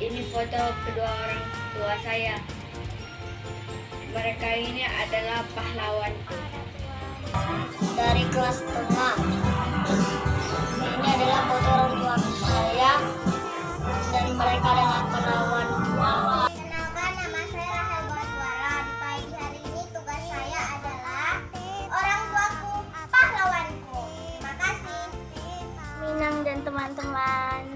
Ini foto kedua orang tua saya. Mereka ini adalah pahlawanku. Dari kelas tengah. Ini adalah foto orang tua saya dan mereka adalah pahlawan. Kenalkan, nama saya Rahel Baswara. Di pagi hari ini tugas saya adalah orang tuaku pahlawanku. Terima kasih. Minang dan teman-teman.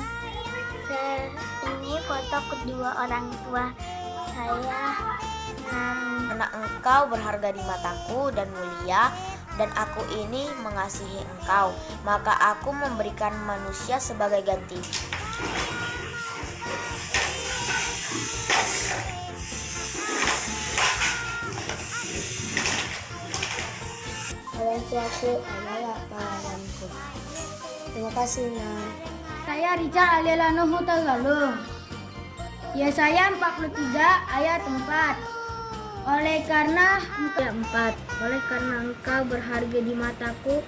Ini foto kedua orang tua saya. Anak engkau berharga di mataku dan mulia, dan aku ini mengasihi engkau, maka aku memberikan manusia sebagai ganti. Orang tuaku adalah pahlawanku. Terima kasih, Nan. Saya Richard Alielano Hutagalung. Ya, saya 43 ayat 4. Oleh karena engkau berharga di mataku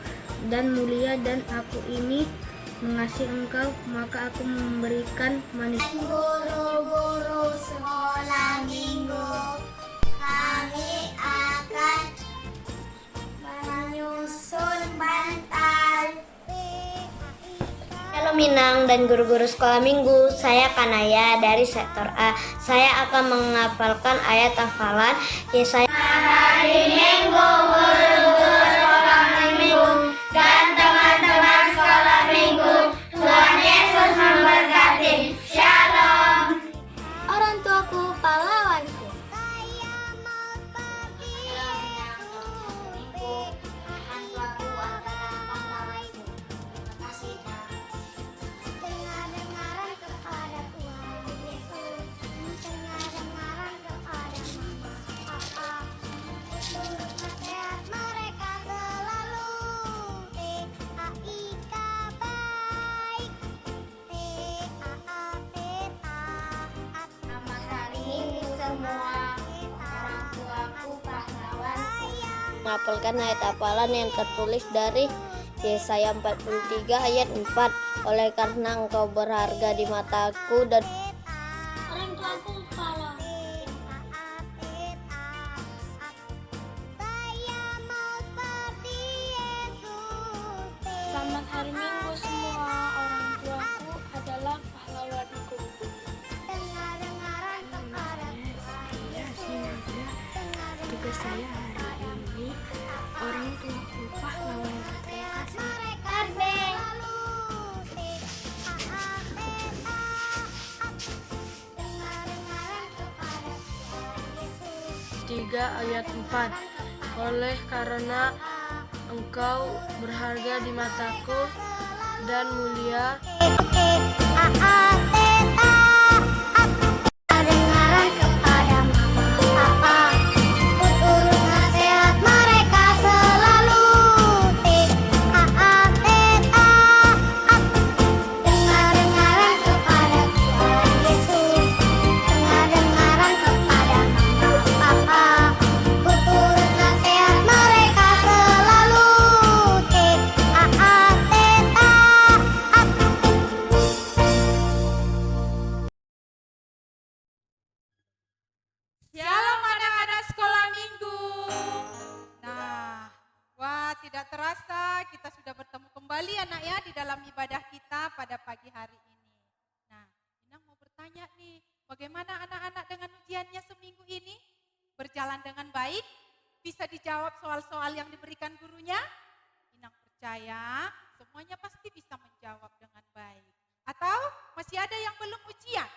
dan mulia, dan aku ini mengasihi engkau, maka aku memberikan manusia. Guru-guru sekolah minggu, kami akan menyusun bantal. Halo Minang dan guru-guru sekolah minggu, saya Kanaya dari sektor A. Saya akan menghafalkan ayat hafalan Yesaya. Hari Minggu, guru-guru sekolah minggu dan teman-teman sekolah minggu, Tuhan Yesus memberkati. Shalom. Orang tuaku pahlawanku. Dengar-dengaran kepada Tuhan Yesus, dengar-dengaran kepada Mama, Papa, turut nasihat mereka selalu. TAIK baik, TAAT taat. Selamat hari Minggu semua, orang tuaku pahlawan. Menghafalkan ayat hafalan yang tertulis dari Yesaya 43 ayat 4. Oleh karena engkau berharga di mataku dan orang tuaku pahlawan. Selamat hari Minggu semua, orang tuaku adalah pahlawanku. Dengar-dengaran kepada Tuhan Yesus. Tugas saya hari ini orang tuaku pahlawan. Terima kasih. Tiga ayat 4. Oleh karena engkau berharga di mataku dan mulia, Dengaran kepada Mama, Papa, turut nasihat mereka selalu. TAAT taat. Dengar-dengaran kepada Tuhan Yesus, dengar-dengaran kepada Mama, Papa, turut nasihat mereka selalu. TAAT taat. Shalom anak-anak sekolah minggu. Tidak terasa kita sudah bertemu kembali anak ya di dalam ibadah kita pada pagi hari ini. Inang mau bertanya nih, bagaimana anak-anak dengan ujiannya seminggu ini? Berjalan dengan baik? Bisa dijawab soal-soal yang diberikan gurunya? Inang percaya semuanya pasti bisa menjawab dengan baik. Atau masih ada yang belum ujian?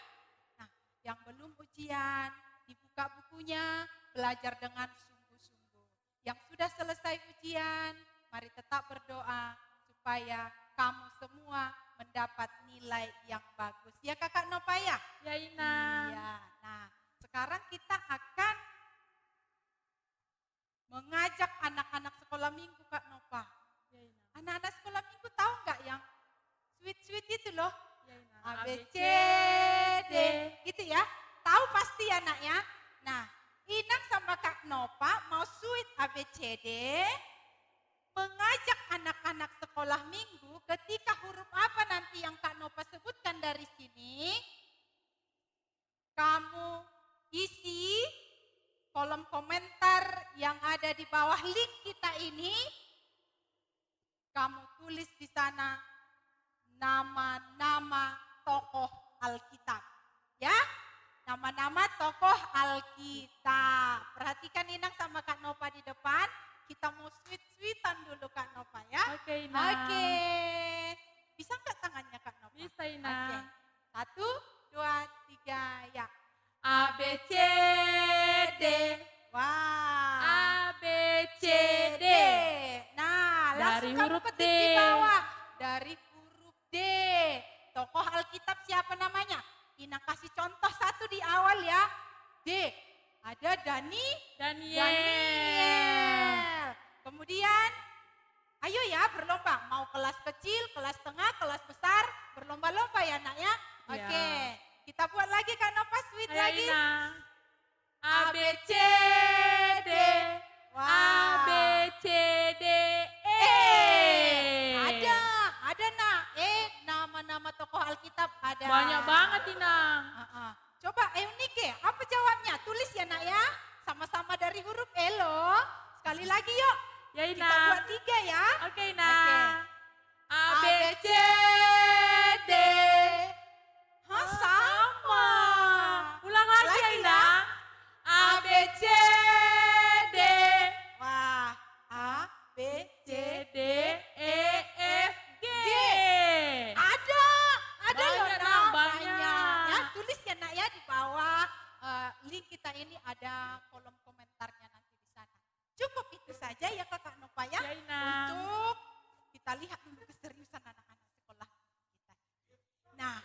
Yang belum ujian, dibuka bukunya, belajar dengan sungguh-sungguh. Yang sudah selesai ujian, mari tetap berdoa supaya kamu semua mendapat nilai yang bagus. Ya Kakak Nova ya? ya Ina. Iya. Sekarang kita akan mengajak anak-anak sekolah minggu Kak Nova. Ya Ina. Anak-anak sekolah minggu tahu nggak yang sweet-sweet itu loh? Ya Ina. A, B, C, D, gitu ya. Tahu pasti ya nak ya. Inang sama Kak Nova mau sweet A, B, C, D. Mengajak anak-anak sekolah minggu ketika huruf apa nanti yang Kak Nova sebutkan dari sini. kolom komentar yang ada di bawah link kita ini, kamu tulis di sana nama-nama tokoh Alkitab. Ya, nama-nama tokoh Alkitab. Perhatikan Inang sama Kak Nova di depan. Kita mau sweet-sweetan dulu Kak Nova ya. Oke, Inang. Oke. Bisa nggak tangannya Kak Nova? Bisa, Inang. Oke. 1, 2, 3, ya. A, B, C, D. Wah. A, B, C, D. Nah, Dari langsung kamu huruf ketik D. di bawah. Dari huruf D. Tokoh Alkitab siapa namanya? Inang kasih contoh satu di awal ya. D. Ada Daniel. Daniel. Kemudian, ayo ya berlomba. Mau kelas kecil, kelas tengah, kelas besar. Berlomba-lomba ya nak ya. Ya. Oke. Kita buat lagi Kak Nova sweet Ayo, lagi. Inang. A, B, C, D. Wah. A, B, C, D, E. Ada nak. Nama-nama tokoh Alkitab ada. Banyak banget, Inang. Coba Eunike, apa jawabnya? Tulis ya nak ya. Sama-sama dari huruf E loh. Sekali lagi yuk. Ya, Kita Inang. buat 3 ya. Oke, Inang. A, B, C, D. Hah, sama. Ulang lagi ya, Inang. A, B, C, D. Wah, A, B, C, D, E, F, G. Ada loh Banyak, nak, Nak, banyak. Ya, tulis ya nak ya di bawah link kita ini ada kolom komentarnya nanti di sana. Cukup itu saja ya Kakak Nova ya. Ya, Inang. Untuk kita lihat dulu keseriusan anak-anak sekolah kita. Nah,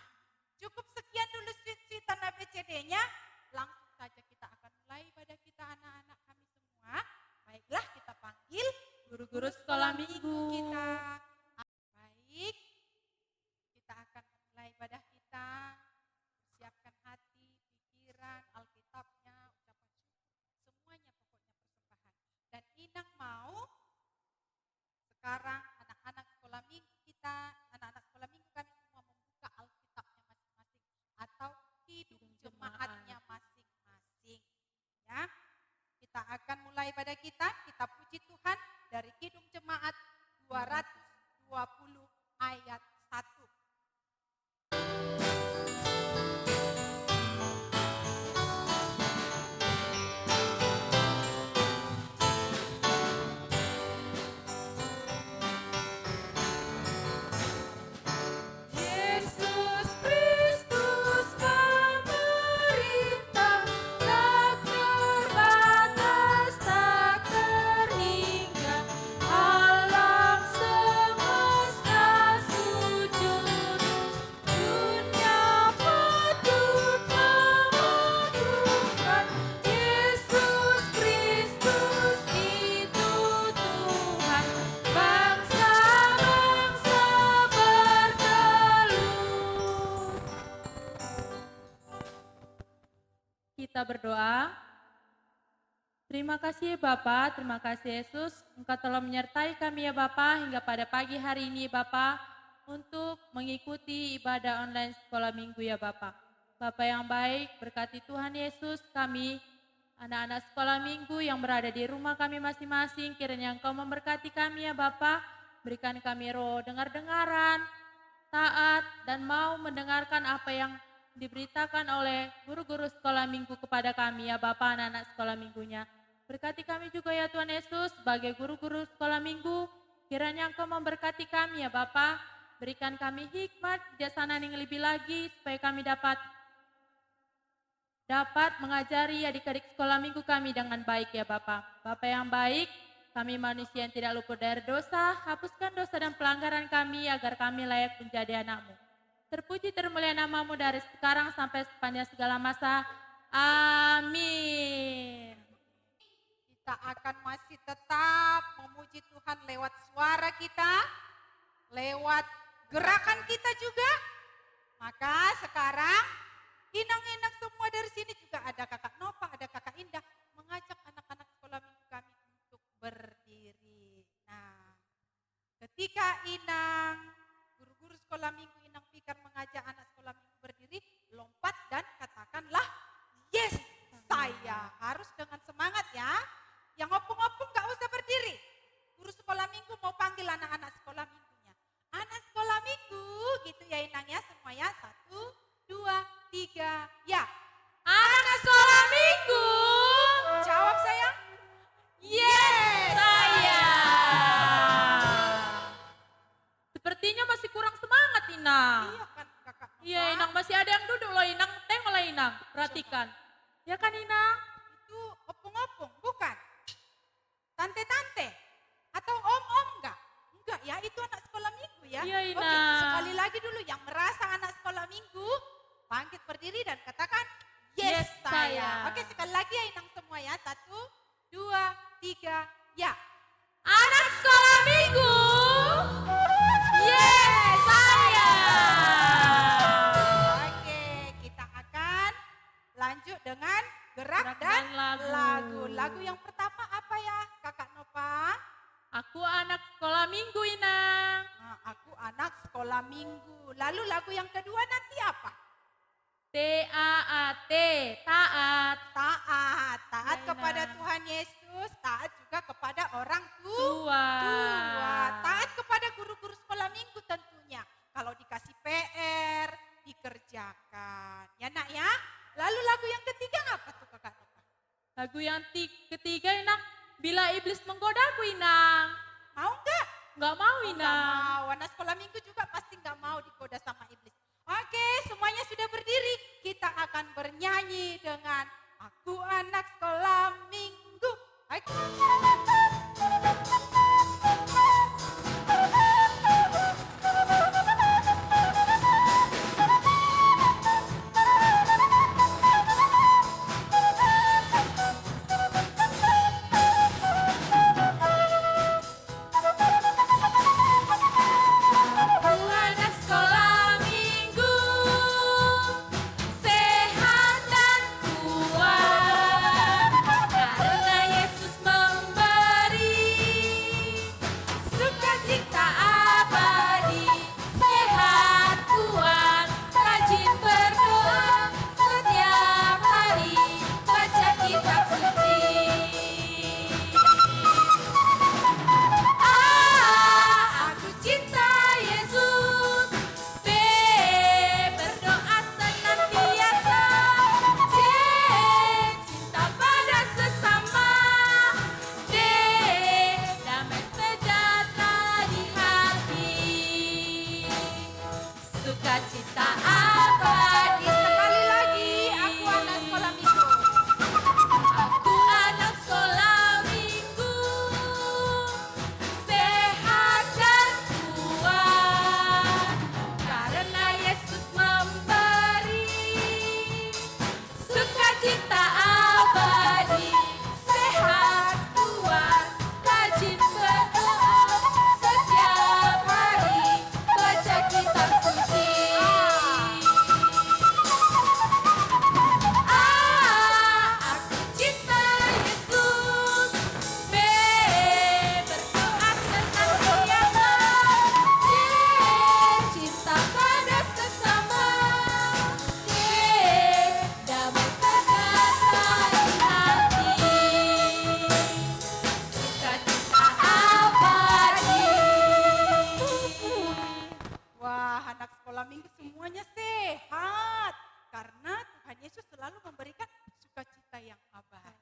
cukup sekian dulu sweet-sweetan ABCD-nya. Langsung saja kita akan mulai pada kita anak-anak kami semua. Baiklah kita panggil Guru-guru sekolah minggu. kita. Baik, kita akan mulai ibadah kita. Siapkan hati, pikiran, Alkitabnya, ucapan syukur, semuanya pokoknya persembahan. Dan Inang mau sekarang anak-anak sekolah minggu kita, anak-anak sekolah minggu kami semua membuka Alkitabnya masing-masing atau Kidung Jemaatnya masing-masing. Ya, kita akan mulai pada kita puji Tuhan dari Kidung Jemaat 220 ayat 1. Yesus Kristus pemerintah, tak terbatas, tak terhingga. Alam semesta sujud, dunia patut mengagungkan. Yesus Kristus itu Tuhan, bangsa-bangsa bertelut. Kita berdoa. Terima kasih Bapa, terima kasih Yesus, Engkau telah menyertai kami ya Bapa hingga pada pagi hari ini Bapa untuk mengikuti ibadah online sekolah minggu ya Bapa. Bapa yang baik, berkati Tuhan Yesus kami, anak-anak sekolah minggu yang berada di rumah kami masing-masing, kiranya Engkau memberkati kami ya Bapa, berikan kami roh dengar-dengaran, taat dan mau mendengarkan apa yang diberitakan oleh guru-guru sekolah minggu kepada kami ya Bapa, anak-anak sekolah minggunya. Berkati kami juga ya Tuhan Yesus sebagai guru-guru sekolah minggu, kiranya Engkau memberkati kami ya Bapa, berikan kami hikmat, bijaksanaan yang lebih lagi supaya kami dapat mengajari adik-adik sekolah minggu kami dengan baik ya Bapa. Bapa yang baik, kami manusia yang tidak luput dari dosa, hapuskan dosa dan pelanggaran kami agar kami layak menjadi anak-Mu. Terpuji termulia nama-Mu dari sekarang sampai sepanjang segala masa. Amin. Kita akan masih tetap memuji Tuhan lewat suara kita, lewat gerakan kita juga. Maka sekarang inang-inang semua dari sini juga ada Kakak Nova, ada Kakak Indah mengajak anak-anak sekolah minggu kami untuk berdiri. Nah, ketika Inang, guru-guru sekolah minggu Inang Fikar mengajak anak sekolah minggu berdiri, lompat dan katakanlah yes, saya. Harus dengan semangat. Inang, perhatikan. Ya kan Inang? Itu opung-opung, bukan? Tante-tante? Atau om-om enggak? Enggak ya, itu anak sekolah minggu ya. Iya, Oke, Ina. sekali lagi dulu yang merasa anak sekolah minggu, bangkit berdiri dan katakan, yes, Yes, saya. saya. Oke, sekali lagi ya Inang semua ya. 1, 2, 3, ya. Anak sekolah minggu. Yes, saya. Oke, kita akan lanjut dengan gerak Gerak dan dan lagu. lagu. Lagu yang pertama apa ya, Kakak Nova? Aku anak sekolah minggu Inang. Nah, aku anak sekolah minggu. Lalu lagu yang kedua nanti apa? T-A-A-T, taat. Taat. Taat Ya, kepada Ina. Tuhan Yesus, taat juga kepada orang Tua. tua. Taat kepada guru-guru sekolah minggu tentunya. Kalau dikasih PR, dikerjakan. Ya nak ya? Lalu lagu yang ketiga apa tuh Kakak Nova? Lagu yang ketiga Inang. Bila iblis menggodaku Inang. Mau nggak? Nggak mau Oh, nggak Inang. mau. Anak sekolah minggu juga pasti nggak mau digoda sama iblis. Oke, semuanya sudah berdiri. Kita akan bernyanyi dengan Aku Anak Sekolah Minggu. Oke. Anak sekolah minggu, sehat dan kuat, karena Yesus memberi sukacita abadi. Sehat, kuat, rajin berdoa, setiap hari baca kitab suci. Aku cinta Yesus. B, berdoa senantiasa. C, cinta pada sesama. D, damai sejahtera di hati. Sukacita abadi. Sekali lagi, aku anak sekolah minggu. Aku anak sekolah minggu, sehat dan kuat, karena Yesus memberi sukacita abadi. Sehat, kuat, rajin berdoa, setiap hari baca kitab suci. Aku cinta Yesus. B, berdoa senantiasa. C, cinta pada sesama. D, damai sejahtera di hati. Sukacita abadi. Wah, anak sekolah minggu semuanya sehat. Karena Tuhan Yesus selalu memberikan sukacita yang abadi.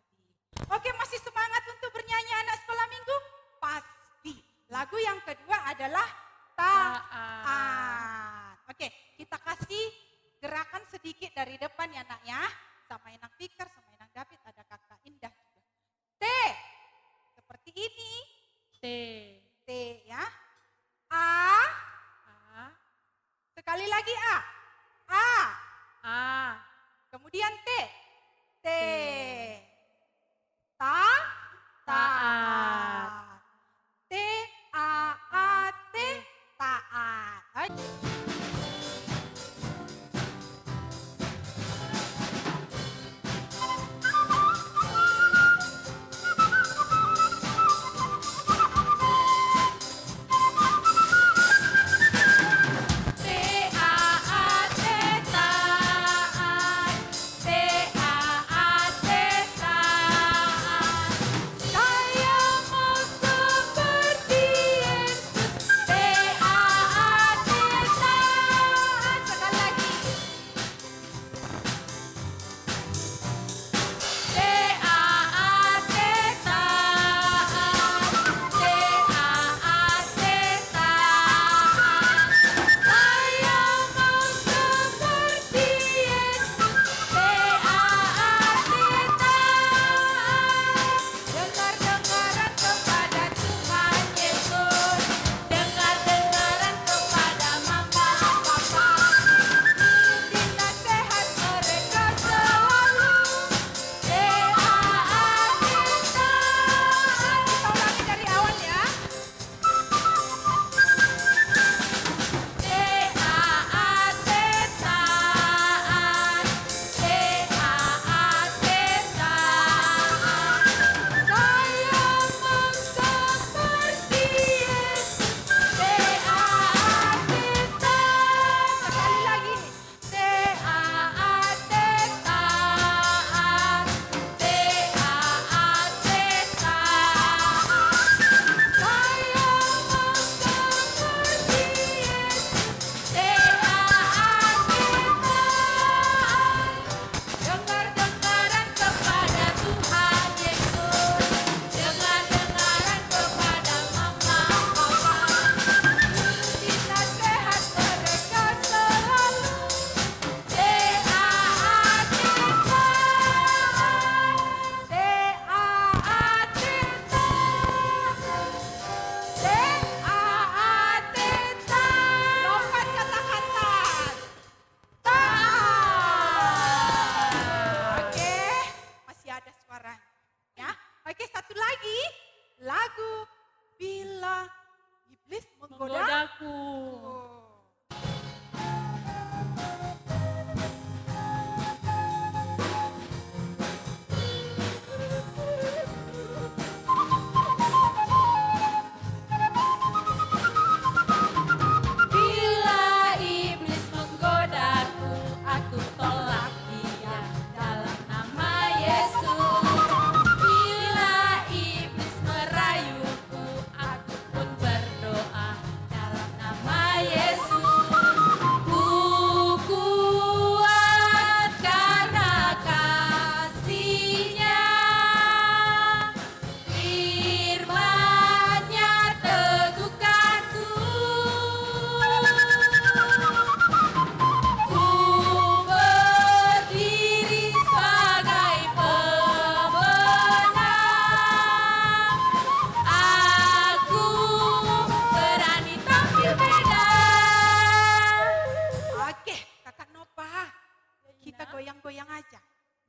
Oke, masih semangat untuk bernyanyi anak sekolah minggu? Pasti. Lagu yang kedua adalah Taat. Oke, kita kasih gerakan sedikit dari depan ya nak ya. Sama Inang Fikar, sama Inang David, ada Kakak Indah juga. T, seperti ini. T, T ya. A, A, sekali lagi A. A. A, Kemudian T. T. T. Ta. Taat. T A A T. Taat. Oke.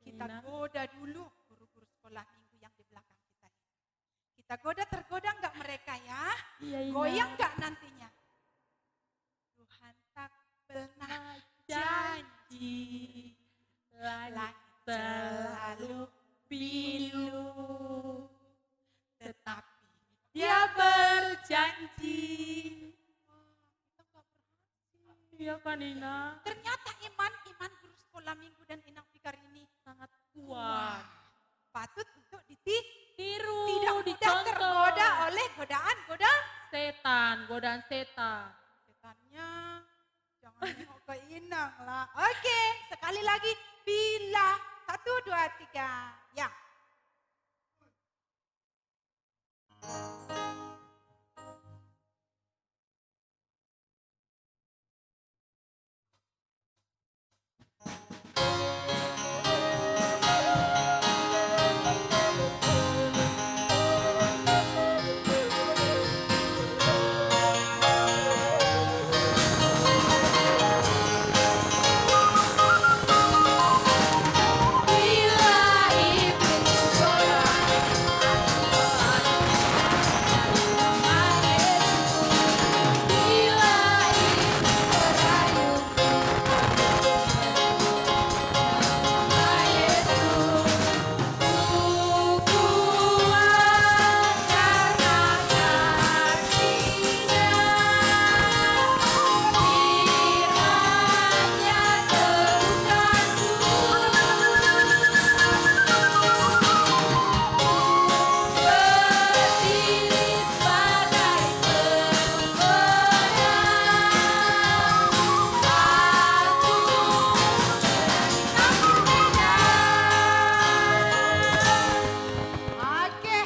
Kita Ina. goda dulu guru-guru sekolah minggu yang di belakang kita ini. Kita goda, tergoda nggak mereka ya? Iya, Ina. Goyang nggak nantinya? Tuhan tak pernah janji, langit selalu biru, tetapi Dia berjanji. Wah, kita nggak berhasil. Iya kan Ina? Ternyata iman guru sekolah minggu dan Inang Fikar ini Sangat kuat. kuat. Patut untuk ditiru. Tiru, Tidak mudah dicontoh. tergoda oleh godaan Godaan setan. setannya. Jangan nengok ke Inang lah. Oke, sekali lagi. Bila 1, 2, 3. Ya. Oke,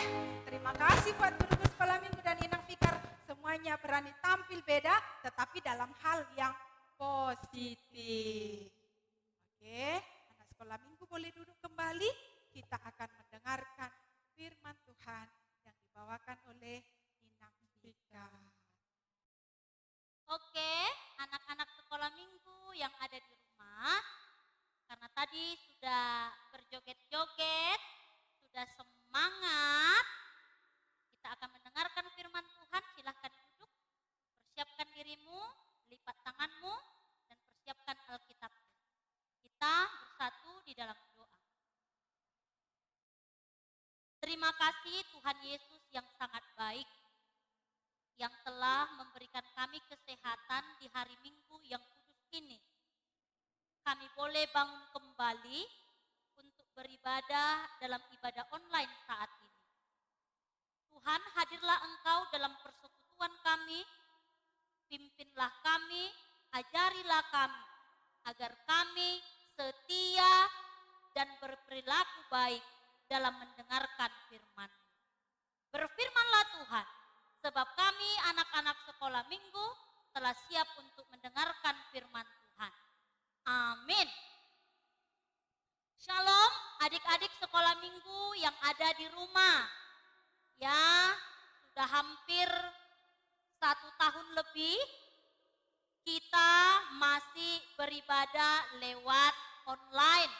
terima kasih buat guru sekolah minggu dan Inang Fikar. Semuanya berani tampil beda, tetapi dalam hal yang positif. Oke, anak sekolah minggu boleh duduk kembali. Kita akan mendengarkan firman Tuhan yang dibawakan oleh Inang Fikar. Oke, anak-anak sekolah minggu yang ada di rumah, karena tadi sudah berjoget-joget, sudah semangat, kita akan mendengarkan firman Tuhan. Silahkan duduk, persiapkan dirimu, lipat tanganmu, dan persiapkan Alkitabnya. Kita bersatu di dalam doa. Terima kasih Tuhan Yesus yang sangat baik, yang telah memberikan kami kesehatan di hari Minggu yang kudus ini. Kami boleh bangun kembali untuk beribadah dalam ibadah online saat ini. Tuhan, hadirlah Engkau dalam persekutuan kami, pimpinlah kami, ajarilah kami, agar kami setia dan berperilaku baik dalam mendengarkan firman-Mu. Berfirmanlah Tuhan, sebab kami anak-anak sekolah minggu telah siap untuk mendengarkan firman Tuhan. Amin. Shalom adik-adik sekolah minggu yang ada di rumah. Ya, sudah hampir 1 tahun lebih kita masih beribadah lewat online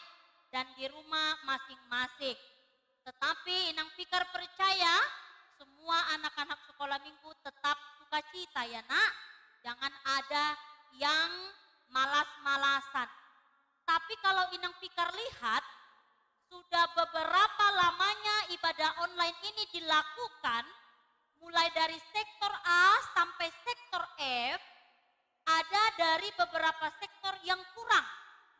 dan di rumah masing-masing. Tetapi Inang Fikar percaya semua anak-anak sekolah minggu tetap sukacita ya nak. Jangan ada yang malas-malasan. Tapi kalau Inang Fikar lihat, sudah beberapa lamanya ibadah online ini dilakukan, mulai dari sektor A sampai sektor F, ada dari beberapa sektor yang kurang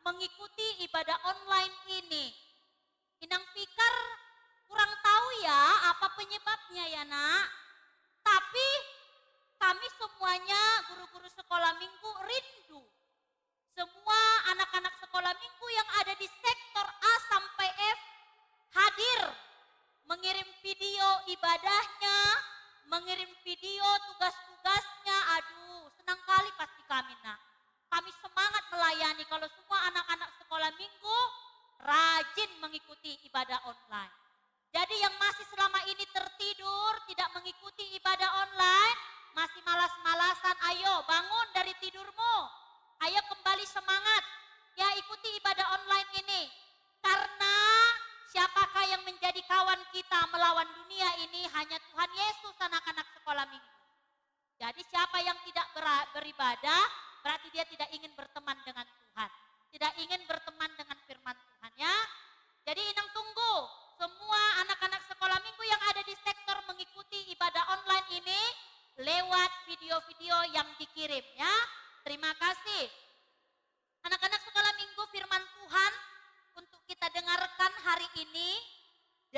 mengikuti ibadah online ini. Inang Fikar kurang tahu ya apa penyebabnya ya nak. Tapi kami semuanya guru-guru sekolah minggu rindu. Semua anak-anak sekolah minggu yang ada di sektor A sampai F hadir, mengirim video ibadahnya, mengirim video tugas-tugasnya. Aduh, senang kali pasti kami nak. Kami semangat melayani kalau semua anak-anak sekolah minggu rajin mengikuti ibadah online. Jadi yang masih selama ini tertidur, tidak mengikuti ibadah online, masih malas-malasan, ayo bangun dari tidurmu. Ayo kembali semangat, ya ikuti ibadah online ini. Karena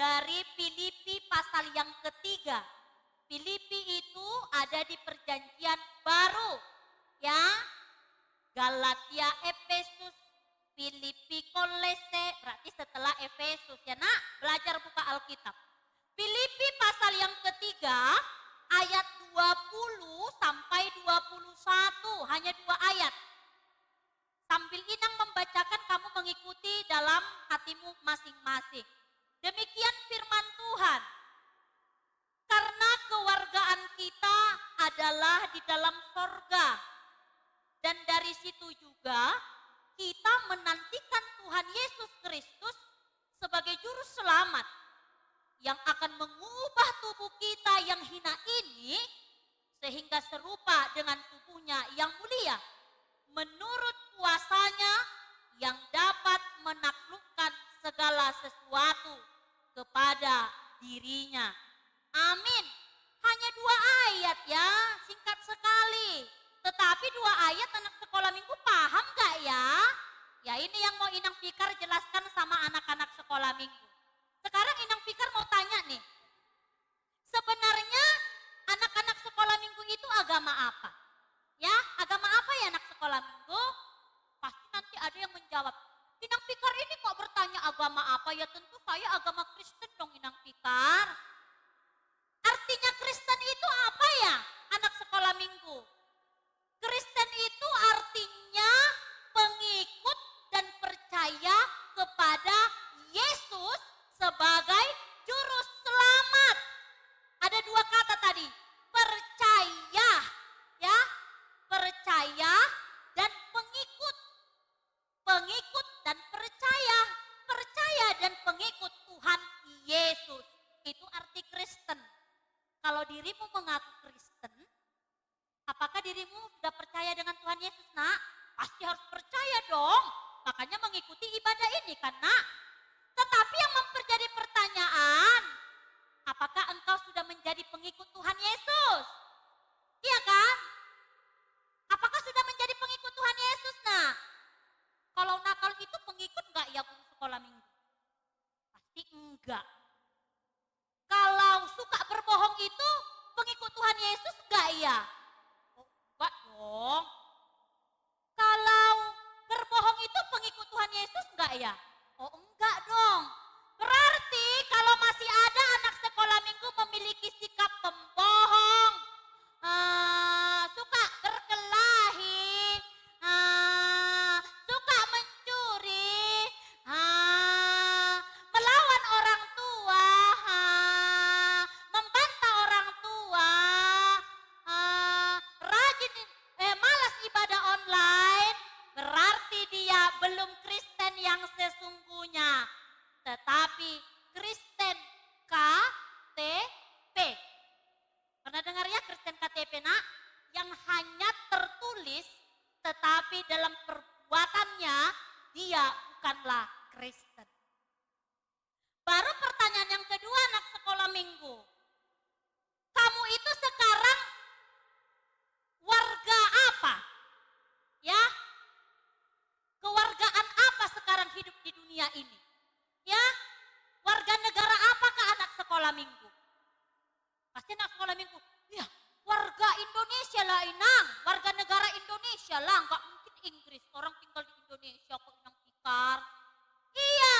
dari Filipi pasal yang ketiga. Filipi itu ada di perjanjian baru, ya. Galatia, Efesus, Filipi, Kolose, berarti setelah Efesus ya nak, belajar buka Alkitab. Filipi pasal yang ketiga ayat 20 sampai 21, hanya 2 ayat. Sambil Inang membacakan, kamu mengikuti dalam hatimu masing-masing. Demikian firman Tuhan. Karena kewargaan kita adalah di dalam sorga. Dan dari situ juga kita menantikan Tuhan Yesus Kristus sebagai juru selamat yang akan mengubah tubuh kita yang hina ini sehingga serupa dengan tubuhnya yang mulia menurut kuasanya yang dapat menaklukkan segala sesuatu kepada dirinya. Amin. Hanya 2 ayat ya, singkat sekali. Tetapi 2 ayat anak sekolah minggu paham gak ya? Ya ini yang mau Inang Fikar jelaskan sama anak-anak sekolah minggu. Sekarang Inang Fikar mau tanya nih. Sebenarnya anak-anak sekolah minggu itu agama apa? Ya, agama apa ya anak sekolah minggu? Pasti nanti ada yang menjawab. Inang Fikar ini kok bertanya agama apa? Ya tentu saya agama Kristen dong Inang Fikar. Artinya Kristen itu apa ya anak sekolah minggu? Kristen itu artinya pengikut dan percaya kepada Yesus sebagai juru selamat. Ada 2 kata tadi, percaya ya, percaya dan pengikut. Pengikut dan percaya, percaya dan pengikut Tuhan Yesus. Itu arti Kristen. Kalau dirimu mengaku Kristen, apakah dirimu sudah percaya dengan Tuhan Yesus, nak? Pasti harus percaya dong. Makanya mengikuti ibadah ini kan, nak? Tetapi yang menjadi pertanyaan, apakah engkau sudah menjadi pengikut Tuhan Yesus? Iya kan? Apakah sudah menjadi pengikut Tuhan Yesus, nak? Kalau nakal itu pengikut enggak ya guru sekolah minggu? Pasti enggak. Kalau suka berbohong itu pengikut Tuhan Yesus enggak ya? Oh, enggak dong. Kalau berbohong itu pengikut Tuhan Yesus enggak ya? Oh enggak dong. Berarti kalau masih ada anak sekolah minggu memiliki sikap pembohong, suka berkelahi, suka mencuri, melawan orang tua, membantah orang tua, rajin, malas ibadah online, berarti dia belum Kristen yang sesungguhnya, tetapi Kristen KTP. Pernah dengar ya Kristen KTP, nak? Yang hanya tertulis tetapi dalam perbuatannya dia bukanlah Kristen. Baru pertanyaan yang kedua anak sekolah minggu. Kamu itu sekarang warga apa? Ya? Kewargaan apa sekarang hidup di dunia ini? Ya? Warga negara apakah anak sekolah minggu? Pasti anak sekolah minggu, ya warga Indonesia lah Inang, warga negara Indonesia lah, nggak mungkin Inggris, orang tinggal di Indonesia kok Inang Fikar. Iya,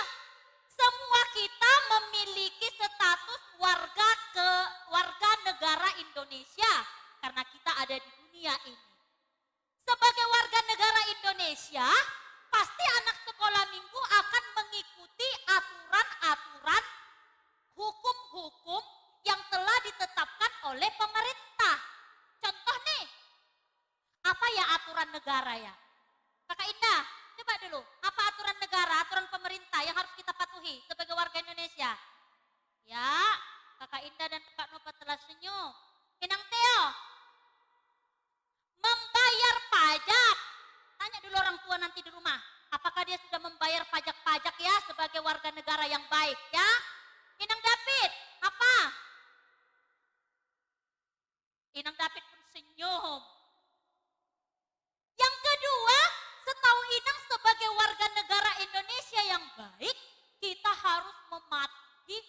semua kita memiliki status warga negara Indonesia karena kita ada di dunia ini. Sebagai warga negara Indonesia, pasti anak sekolah minggu akan mengikuti aturan-aturan hukum-hukum yang telah ditetapkan oleh pemerintah. Contoh nih, apa ya aturan negara ya? Kakak Indah, coba dulu, apa aturan negara, aturan pemerintah yang harus kita patuhi sebagai warga Indonesia? Ya, Kakak Indah dan Kak Nova telah senyum. Inang Teo, membayar pajak. Tanya dulu orang tua nanti di rumah, apakah dia sudah membayar pajak-pajak ya sebagai warga negara yang baik ya? Inang David, apa? Inang David pun senyum. Yang kedua, setahu Inang sebagai warga negara Indonesia yang baik, kita harus mematuhi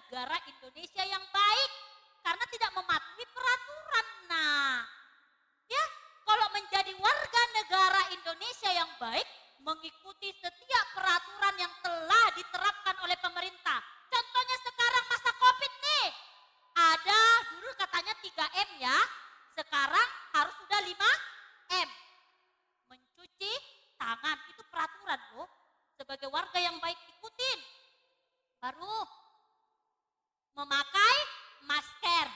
negara Indonesia yang baik karena tidak mematuhi peraturan. Nah, ya, kalau menjadi warga negara Indonesia yang baik, mengikuti setiap peraturan yang telah diterapkan oleh pemerintah. Contohnya sekarang masa Covid nih, ada dulu katanya 3M ya, sekarang harus sudah 5M. Mencuci tangan, itu peraturan loh. Sebagai warga yang baik ikutin. Baru memakai masker.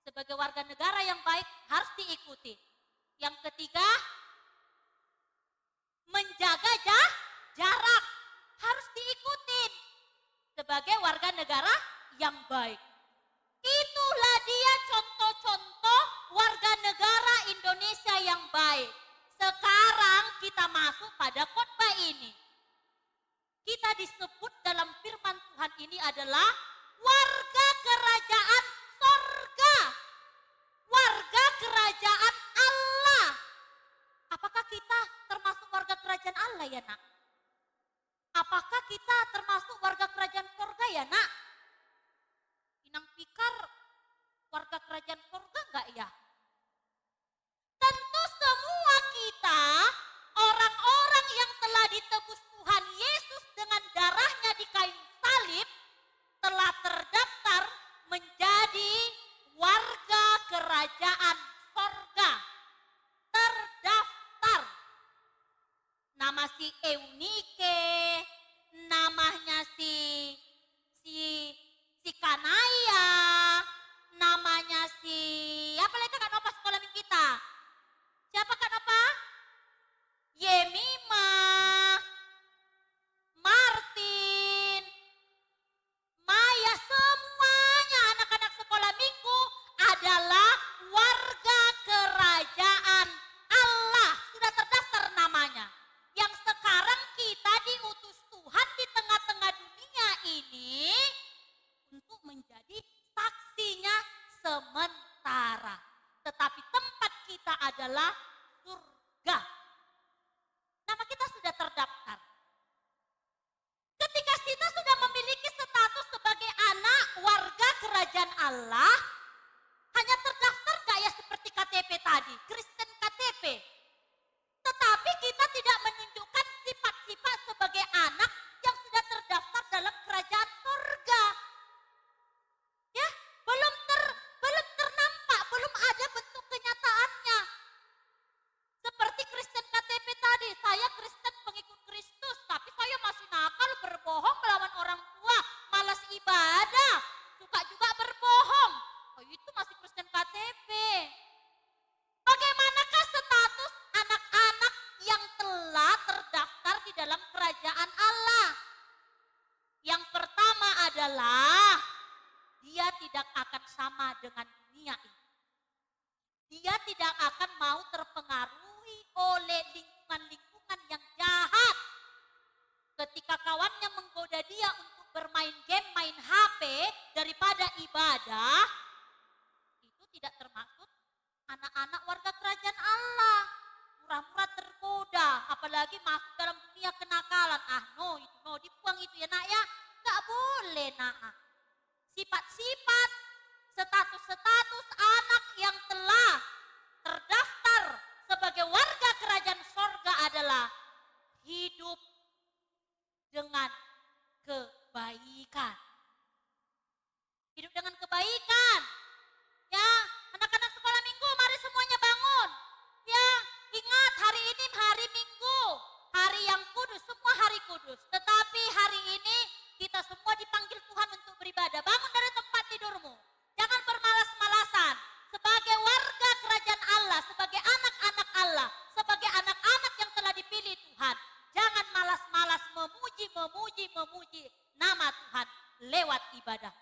Sebagai warga negara yang baik harus diikuti. Yang ketiga, menjaga jarak harus diikutin sebagai warga negara yang baik. Itulah dia contoh-contoh warga negara Indonesia yang baik. Sekarang kita masuk pada khotbah ini. Kita disebut dalam firman Tuhan ini adalah warga kerajaan sorga. Warga kerajaan Allah. Apakah kita termasuk warga kerajaan Allah ya nak? Apakah kita termasuk warga kerajaan sorga ya nak? Inang pikar warga kerajaan sorga enggak ya? Tentu semua kita orang-orang yang telah ditebus Tuhan Yesus dengan darahnya di kayu salib telah terdaftar menjadi warga kerajaan sorga. Terdaftar. Nama si Eunike, namanya si Kanaya, namanya si apa lagi Kak Nova sekolah minggu kita? Siapa Kak Nova? Yemima, Martin, Maya, semuanya anak-anak sekolah minggu adalah warga kerajaan Allah. Sudah terdaftar namanya. Yang sekarang kita diutus Tuhan di tengah-tengah dunia ini untuk menjadi saksinya sementara. Tetapi tempat kita adalah surga. Nama kita sudah terdaftar. Ketika kita sudah memiliki status sebagai anak warga kerajaan Allah, hanya terdaftar gak ya seperti KTP tadi, Kristen KTP. Tetapi kita tidak menunjukkan sifat-sifat sebagai anak yang sudah terdaftar dalam kerajaan surga. Ya, belum ternampak, belum ada bentuk kenyataannya. Seperti Kristen KTP tadi, saya Kristen pengikut Kristus, tapi saya masih nakal, berbohong melawan orang tua, malas ibadah, suka juga berbohong. Oh, itu masih Kristen KTP. Bagaimanakah status anak-anak yang telah terdaftar di dalam kerajaan Allah? Yang pertama adalah dia tidak akan sama dengan dunia ini. Dia tidak akan mau terpengaruhi oleh lingkungan-lingkungan yang jahat. Ketika kawannya menggoda dia untuk bermain game, main HP daripada ibadah, itu tidak termasuk anak-anak warga kerajaan Allah. Murah-murah tergoda, apalagi masuk dalam dunia kenakalan. No, dibuang itu ya nak ya. Gak boleh nak. Sifat-sifat, status-status anak yang telah terdaftar sebagai warga kerajaan sorga adalah hidup dengan kebaikan. Hidup dengan kebaikan. Ya, anak-anak sekolah minggu, mari semuanya bangun. Ya, ingat hari ini hari Minggu, hari yang kudus, semua hari kudus. Tetapi hari ini kita semua dipanggil Tuhan untuk beribadah. Bangun dari tempat tidurmu. Jangan bermalas-malasan. Sebagai warga kerajaan Allah, sebagai anak-anak Allah, sebagai anak-anak yang telah dipilih Tuhan. Jangan malas-malas memuji nama Tuhan lewat ibadah.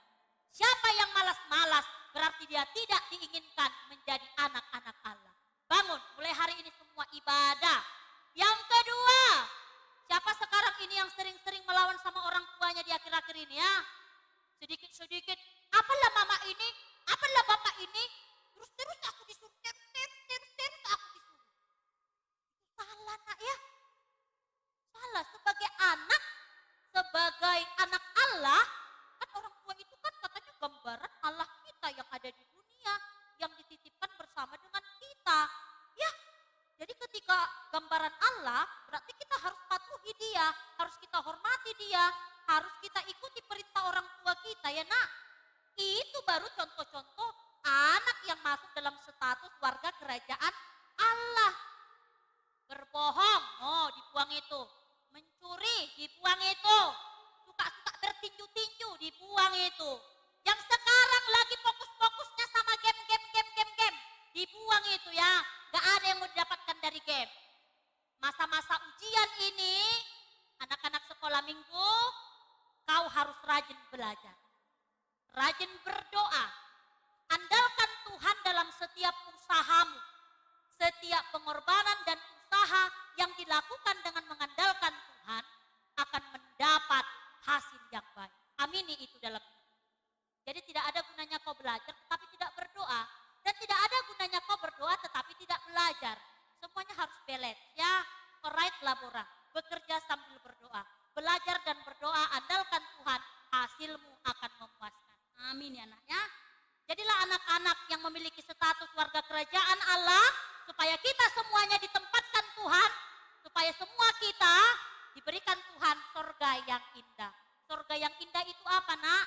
Siapa yang malas-malas berarti dia tidak diinginkan menjadi anak-anak Allah. Bangun, mulai hari ini semua ibadah. Yang kedua, siapa sekarang ini yang sering-sering melawan sama orang tuanya di akhir-akhir ini ya? Sedikit-sedikit, apalah mama ini, apalah bapak ini, terus aku disuruh, terus aku disuruh. Itu salah nak ya. Salah, sebagai anak Allah, kan orang tua gambaran Allah, berarti kita harus patuhi dia, harus kita hormati dia, harus kita ikuti perintah orang tua kita ya nak. Itu baru contoh-contoh anak yang masuk dalam status warga kerajaan Allah. Berbohong, oh dibuang itu. Mencuri, dibuang itu. Suka-suka bertinju-tinju, dibuang itu. Yang sekarang lagi fokus-fokusnya sama game, dibuang itu ya. Gak ada yang mau didapatkan dari game. Masa-masa ujian ini, anak-anak sekolah minggu, kau harus rajin belajar. Rajin berdoa. Andalkan Tuhan dalam setiap usahamu. Setiap pengorbanan dan usaha yang dilakukan dengan mengandalkan Tuhan akan mendapat hasil yang baik. Amini itu dalam hidup. Jadi tidak ada gunanya kau belajar tetapi tidak berdoa. Dan tidak ada gunanya kau berdoa tetapi tidak belajar. Semuanya harus balance ya. Alright labora. Bekerja sambil berdoa. Belajar dan berdoa, andalkan Tuhan, hasilmu akan memuaskan. Amin ya nak ya. Jadilah anak-anak yang memiliki status warga kerajaan Allah, supaya kita semuanya ditempatkan Tuhan, supaya semua kita diberikan Tuhan surga yang indah. Surga yang indah itu apa nak?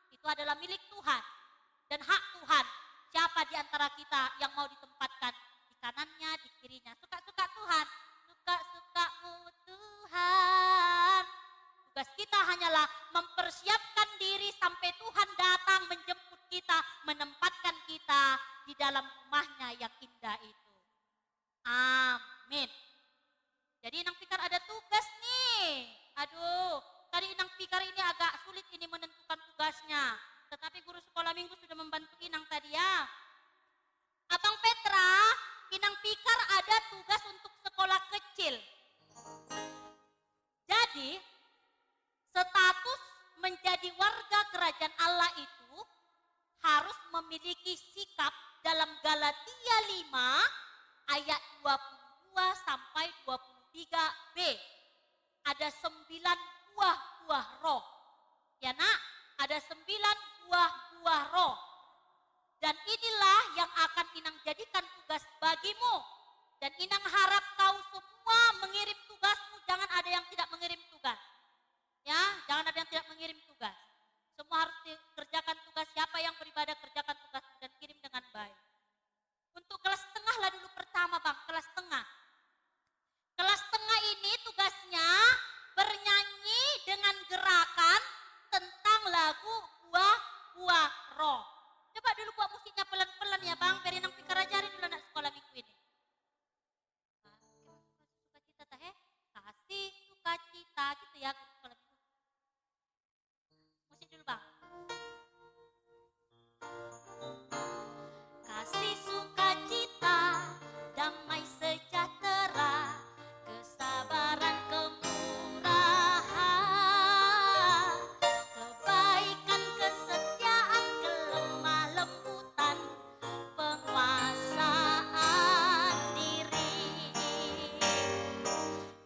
Itu adalah milik Tuhan dan hak Tuhan. Siapa di antara kita yang mau ditempatkan di kanannya, di kirinya? Suka-suka Tuhan, suka-sukamu Tuhan. Tugas kita hanyalah mempersiapkan diri sampai Tuhan datang menjemput kita, menempatkan kita di dalam rumahnya yang indah itu. Amin. Jadi Inang Pikar ada tugas nih. Aduh, tadi Inang Pikar ini agak sulit ini menentukan tugasnya. Tetapi guru sekolah minggu sudah membantu Inang tadi ya. Abang Petra, Inang Pikar ada tugas untuk sekolah kecil. Jadi, status menjadi warga kerajaan Allah itu harus memiliki sikap dalam Galatia 5 ayat 22 sampai 23b. Ada 9 buah-buah roh. Ya nak, ada 9 buah-buah roh. Dan inilah yang akan Inang jadikan tugas bagimu. Dan Inang harap kau semua mengirim tugasmu, jangan ada yang tidak mengirim tugas. Ya, jangan ada yang tidak mengirim tugas. Semua harus dikerjakan tugas. Siapa yang beribadah kerjakan tugas dan kirim dengan baik. Untuk kelas tengah lah dulu pertama bang, kelas tengah. Kelas tengah ini tugasnya bernyanyi dengan gerakan tentang lagu buah-buah roh. Coba dulu buat musiknya pelan-pelan ya bang, biar Inang Pikar ajarin dulu anak sekolah minggu ini. Sukacita teh, kasih sukacita gitu ya sekolah minggu. Musik dulu bang. Kasih sukacita, damai sejahtera, kesabaran kemurahan, kebaikan kesetiaan, kelemah lembutan, penguasaan diri.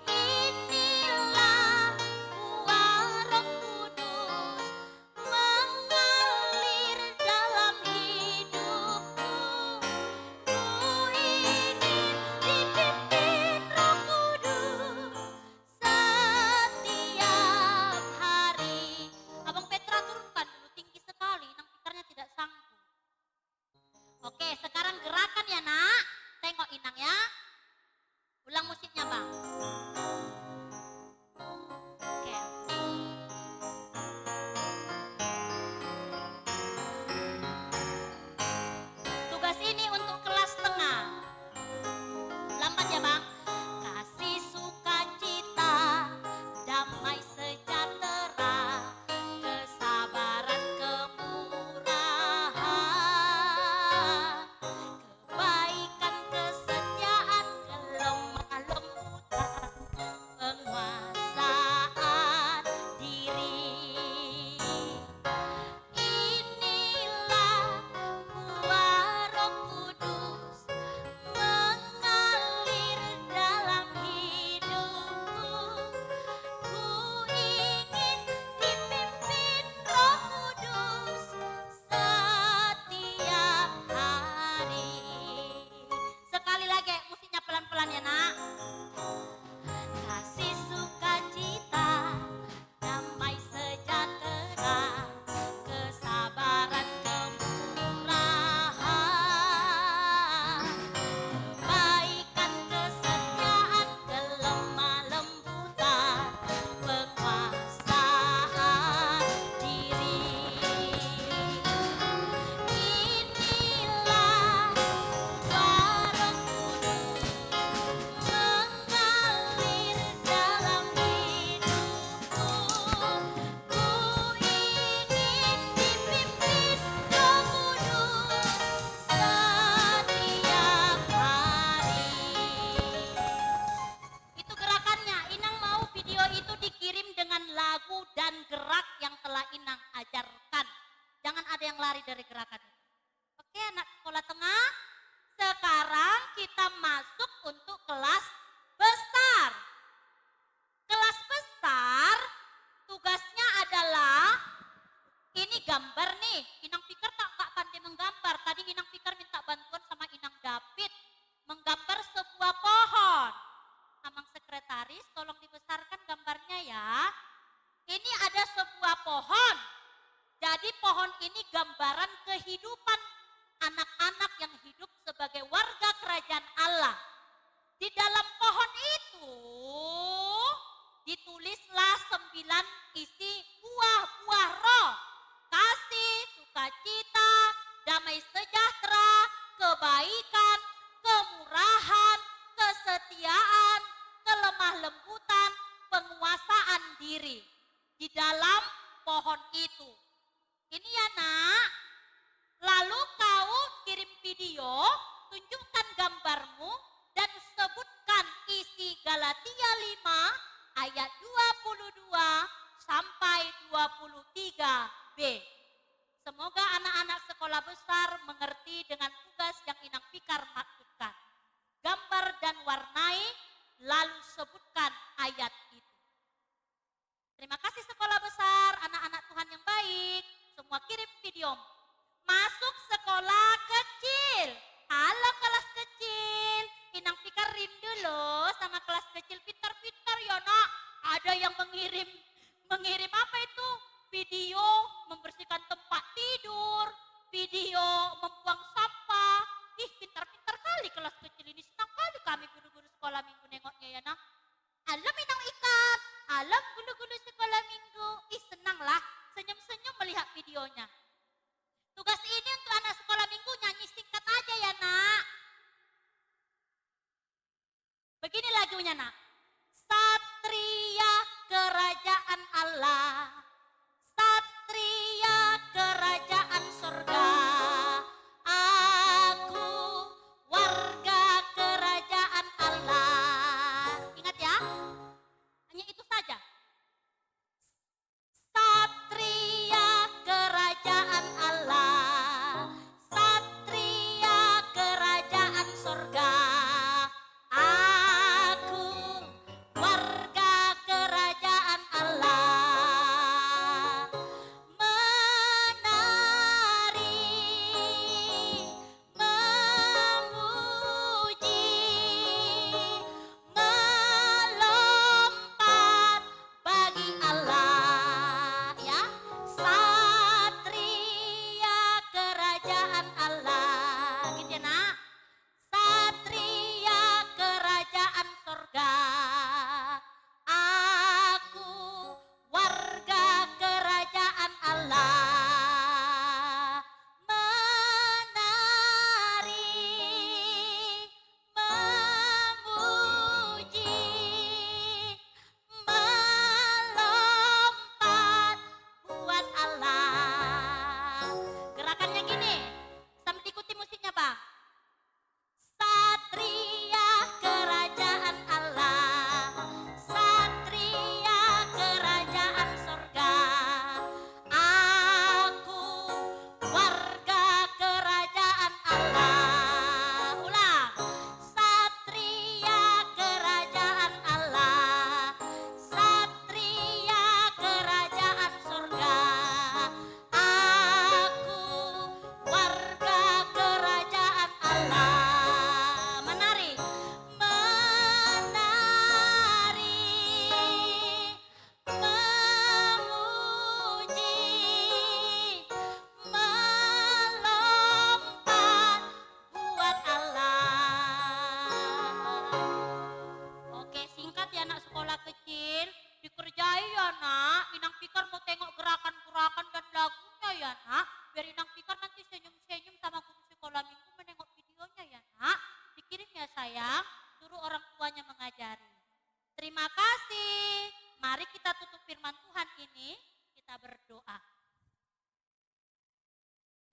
Inilah lari dari gerakan itu. Oke, anak sekolah tengah. Sekarang kita masuk untuk kelas besar. Kelas besar tugasnya adalah ini gambar nih. Inang Pikar tak pandai menggambar. Tadi Inang Pikar minta bantuan sama Inang David menggambar sebuah pohon. Amang sekretaris, tolong dibesarkan gambarnya ya. Ini ada sebuah pohon. Jadi pohon ini gambaran kehidupan anak-anak yang hidup sebagai warga kerajaan Allah. Di dalam pohon itu ditulislah 9 isi buah-buah roh. Kasih, sukacita, damai sejahtera, kebaikan, kemurahan, kesetiaan, kelemah lembutan, penguasaan diri. Di dalam pohon itu. Ini ya nak. Lalu kau kirim video, tunjukkan gambarmu dan sebutkan isi Galatia 5 ayat 22 sampai 23b. Semoga anak-anak sekolah besar mengerti dengan tugas yang Inang Pikar maksudkan. Gambar dan warnai, lalu sebutkan ayat itu. Terima kasih sekolah besar, anak-anak Tuhan yang baik. Semua kirim video. Masuk sekolah kecil. Halo kelas kecil. Inang Pikar rindu loh sama kelas kecil pintar-pintar ya nak. Ada yang mengirim apa itu? Video membersihkan tempat tidur, video membuang sampah. Ih, pintar-pintar kali kelas kecil ini. Senang kali kami guru-guru sekolah minggu nengoknya ya nak. Alam Inang Ikat, alam guru-guru sekolah minggu. Ih, senanglah senyum-senyum melihat videonya. Tugas ini untuk anak sekolah minggu nyanyi singkat aja ya nak. Begini lagunya nak. Satria kerajaan Allah, satria kerajaan surga. Aku warga kerajaan Allah. Ingat ya, hanya itu saja. Satria kerajaan Allah, satria kerajaan surga. Aku warga kerajaan Allah. Menari, memuji, melompat bagi Allah ya. Satria kerajaan Allah. Gitu ya nak. Satria kerajaan surga. Aku warga kerajaan Allah. Menari, memuji, melompat buat Allah. Gerakannya gini, sambil diikuti musiknya Bang. Satria kerajaan Allah, satria kerajaan surga. Aku warga kerajaan Allah. Ulang. Satria kerajaan Allah, satria kerajaan surga. Aku warga kerajaan Allah. Menari, menari, memuji, melompat buat Allah. Oke, singkat ya anak sekolah kecil. Dikerjai ya nak. Inang Pikar mau tengok gerakan-gerakan dan lagunya ya nak. Biar Inang Pikar nanti senyum-senyum sama guru sekolah minggu menengok videonya ya nak. Dikirim ya sayang. Suruh orang tuanya mengajari. Terima kasih. Mari kita tutup firman Tuhan ini. Kita berdoa.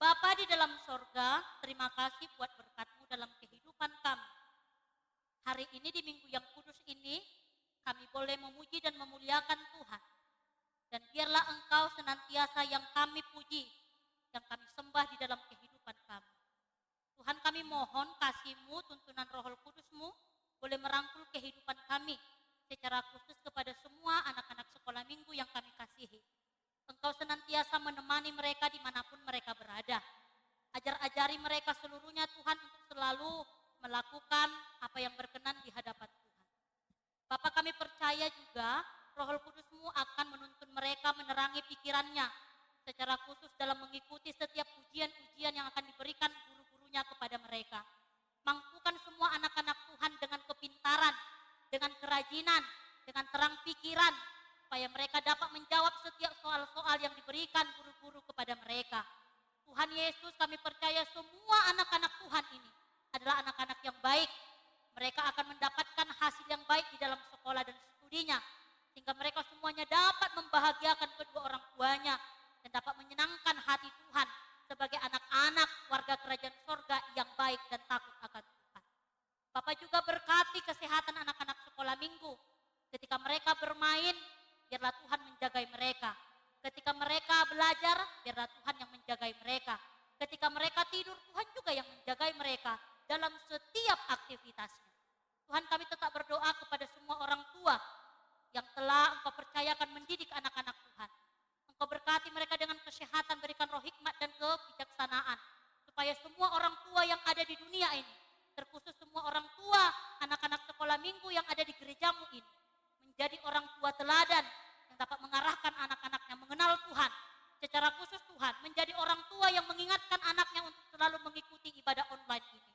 Bapa di dalam sorga, terima kasih buat berkat-Mu dalam kehidupan kami. Hari ini di minggu yang kudus ini, kami boleh memuji dan memuliakan Tuhan. Dan biarlah Engkau senantiasa yang kami puji, yang kami sembah di dalam kehidupan kami. Tuhan, kami mohon kasih-Mu, tuntunan Roh Kudus-Mu boleh merangkul kehidupan kami secara khusus kepada semua anak-anak sekolah minggu yang kami kasihi. Engkau senantiasa menemani mereka dimanapun mereka berada. Ajar-ajari mereka seluruhnya Tuhan untuk selalu melakukan apa yang berkenan di hadapan Tuhan. Bapak, kami percaya juga Roh Kudus-Mu akan menuntun mereka menerangi pikirannya secara khusus dalam mengikuti setiap ujian-ujian yang akan diberikan guru-gurunya kepada mereka. Mampukan semua anak-anak Tuhan dengan kepintaran, dengan kerajinan, dengan terang pikiran, supaya mereka dapat menjawab setiap soal-soal yang diberikan guru-guru kepada mereka. Tuhan Yesus, kami percaya semua anak-anak Tuhan ini adalah anak-anak yang baik. Mereka akan mendapatkan hasil yang baik di dalam sekolah dan studinya, sehingga mereka semuanya dapat membahagiakan kedua orang tuanya dan dapat menyenangkan hati Tuhan sebagai anak-anak warga kerajaan sorga yang baik dan takut akan Tuhan. Bapak juga berkati kesehatan anak-anak sekolah minggu. Ketika mereka bermain, biarlah Tuhan menjagai mereka. Ketika mereka belajar, biarlah Tuhan yang menjagai mereka. Ketika mereka tidur, Tuhan juga yang menjagai mereka dalam setiap aktivitasnya. Tuhan, kami tetap berdoa kepada semua orang tua yang telah Engkau percayakan mendidik anak-anak Tuhan. Engkau berkati mereka dengan kesehatan, berikan roh hikmat dan kebijaksanaan. Supaya semua orang tua yang ada di dunia ini, terkhusus semua orang tua anak-anak sekolah minggu yang ada di gerejamu ini, menjadi orang tua teladan yang dapat mengarahkan anak-anaknya mengenal Tuhan. Secara khusus Tuhan, menjadi orang tua yang mengingatkan anaknya untuk selalu mengikuti ibadah online ini.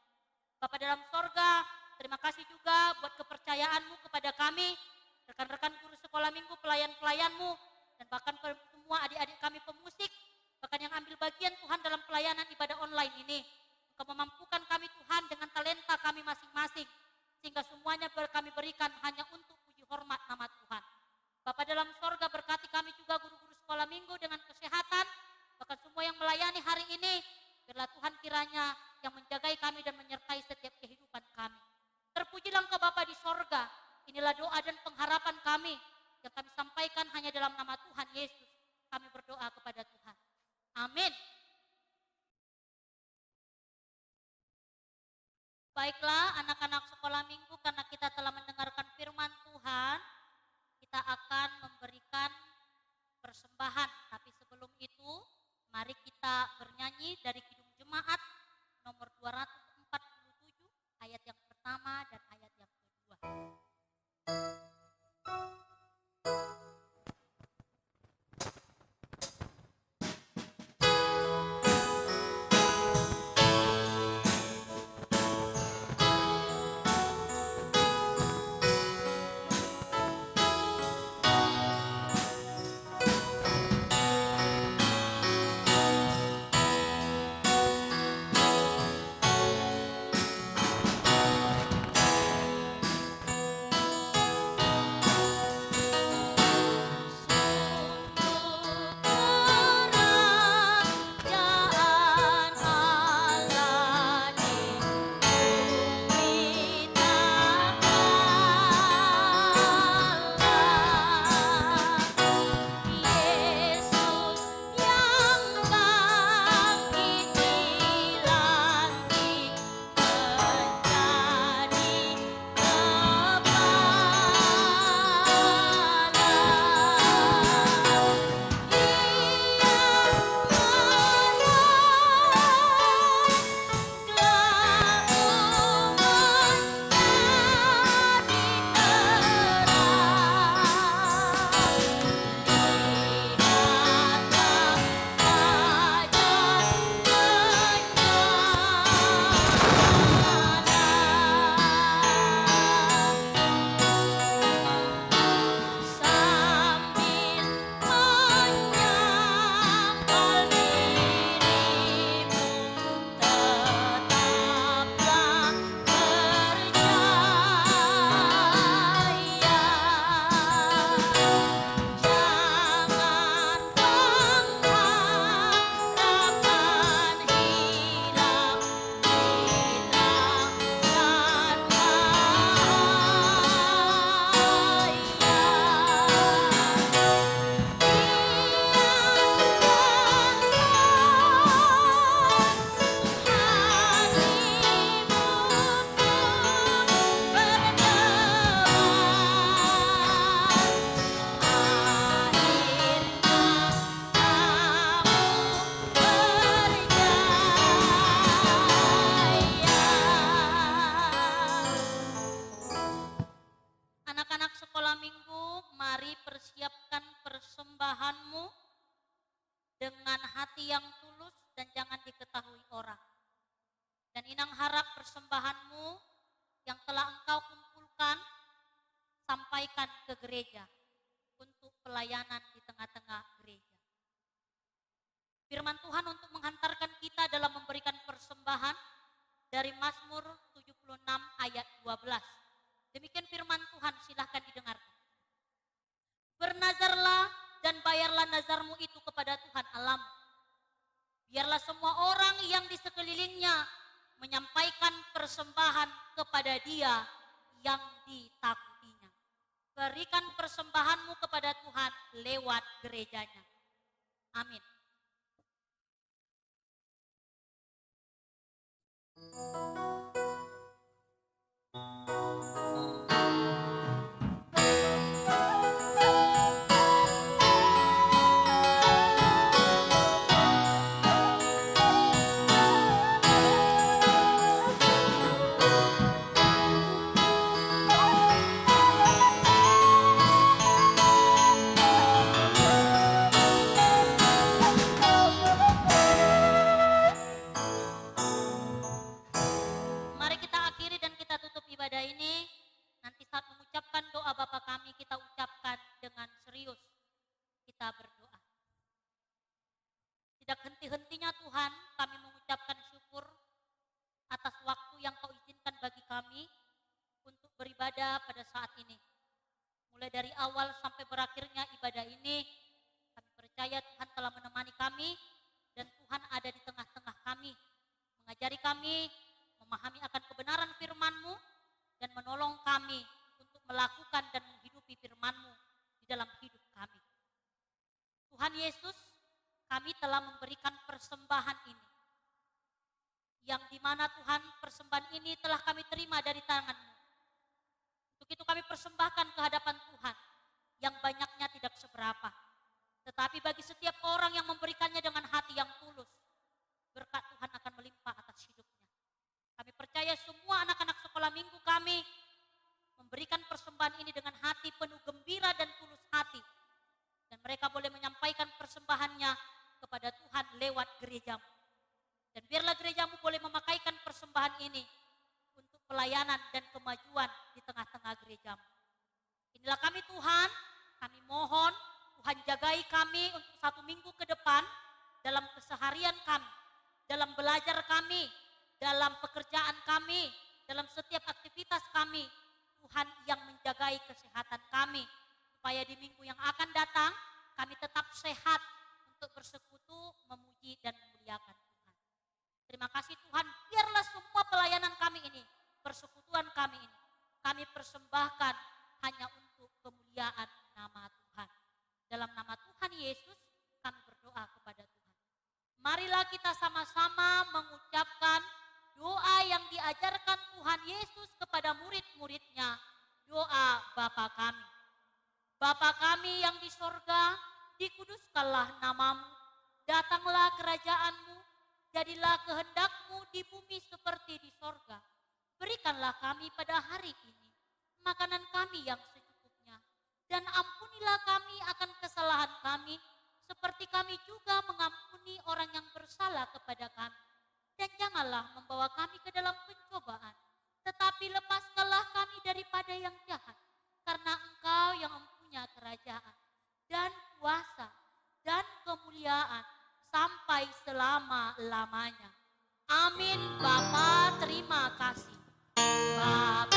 Bapa dalam sorga, terima kasih juga buat kepercayaan-Mu kepada kami, rekan-rekan guru sekolah minggu, pelayan-pelayan-Mu, dan bahkan semua adik-adik kami pemusik, bahkan yang ambil bagian Tuhan dalam pelayanan ibadah online ini. Engkau memampukan kami Tuhan dengan talenta kami masing-masing, sehingga semuanya kami berikan hanya untuk puji hormat nama Tuhan. Bapa dalam sorga, berkati kami juga guru-guru sekolah minggu dengan kesehatan, bahkan semua yang melayani hari ini, biarlah Tuhan kiranya yang menjagai kami dan menyertai setiap kehidupan kami. Terpujilah Engkau Bapa di sorga. Inilah doa dan pengharapan kami yang kami sampaikan hanya dalam nama Tuhan Yesus. Kami berdoa kepada Tuhan. Amin. Baiklah anak-anak sekolah minggu, karena kita telah mendengarkan firman Tuhan, kita akan memberikan persembahan. Tapi sebelum itu, mari kita bernyanyi dari Kidung Jemaat nomor 247, ayat yang pertama dan ayat yang kedua. dengan hati yang tulus dan jangan diketahui orang. Dan Inang harap persembahanmu yang telah engkau kumpulkan, sampaikan ke gereja untuk pelayanan di tengah-tengah gereja. Firman Tuhan untuk menghantarkan kita dalam memberikan persembahan dari Mazmur 76 ayat 12. Demikian firman Tuhan, silahkan didengarkan. Bernazarlah dan bayarlah nazarmu itu kepada Tuhan Allahmu. Biarlah semua orang yang di sekelilingnya menyampaikan persembahan kepada Dia yang ditakutinya. Berikan persembahanmu kepada Tuhan lewat gerejanya. Amin. Mari kita akhiri dan kita tutup ibadah ini. Nanti saat mengucapkan doa Bapa kami, kita ucapkan dengan serius. Kita berdoa. Tidak henti-hentinya Tuhan, kami mengucapkan syukur atas waktu yang Kau izinkan bagi kami untuk beribadah pada saat ini. Mulai dari awal sampai berakhirnya ibadah ini, kami percaya Tuhan telah menemani kami dan Tuhan ada di tengah-tengah kami, mengajari kami memahami akan kebenaran firman-Mu dan menolong kami untuk melakukan dan menghidupi firman-Mu di dalam hidup kami. Tuhan Yesus, kami telah memberikan persembahan ini, yang dimana Tuhan persembahan ini telah kami terima dari tangan-Mu. Untuk itu kami persembahkan ke hadapan Tuhan, yang banyaknya tidak seberapa. Tetapi bagi setiap orang yang memberikannya dengan hati yang tulus, berkat Tuhan akan melimpah atas hidupnya. Kami percaya semua anak-anak sekolah minggu kami memberikan persembahan ini dengan hati penuh gembira dan tulus hati. Dan mereka boleh menyampaikan persembahannya kepada Tuhan lewat gerejamu. Dan biarlah gerejamu boleh memakaikan persembahan ini untuk pelayanan dan kemajuan di tengah-tengah gerejamu. Inilah kami Tuhan, kami mohon Tuhan jagai kami untuk 1 minggu ke depan dalam keseharian kami, dalam belajar kami, dalam pekerjaan kami, dalam setiap aktivitas kami. Tuhan yang menjagai kesehatan kami, supaya di minggu yang akan datang kami tetap sehat untuk bersekutu, memuji dan memuliakan Tuhan. Terima kasih Tuhan, biarlah semua pelayanan kami ini, persekutuan kami ini, kami persembahkan hanya untuk kemuliaan nama Tuhan. Dalam nama Tuhan Yesus kami berdoa kepada Tuhan. Marilah kita sama-sama mengucapkan doa yang diajarkan Tuhan Yesus kepada murid-muridnya, doa Bapa kami. Bapa kami yang di sorga, dikuduskanlah namamu, datanglah kerajaan-Mu, jadilah kehendak-Mu di bumi seperti di sorga. Berikanlah kami pada hari ini makanan kami yang secukupnya, dan ampunilah kami akan kesalahan kami, seperti kami juga mengampuni orang yang bersalah kepada kami. Dan janganlah membawa kami ke dalam pencobaan, tetapi lepaskanlah kami daripada yang jahat. Karena Engkau yang mempunyai kerajaan dan kuasa dan kemuliaan sampai selama-lamanya. Amin. Bapa, terima kasih. Bapa.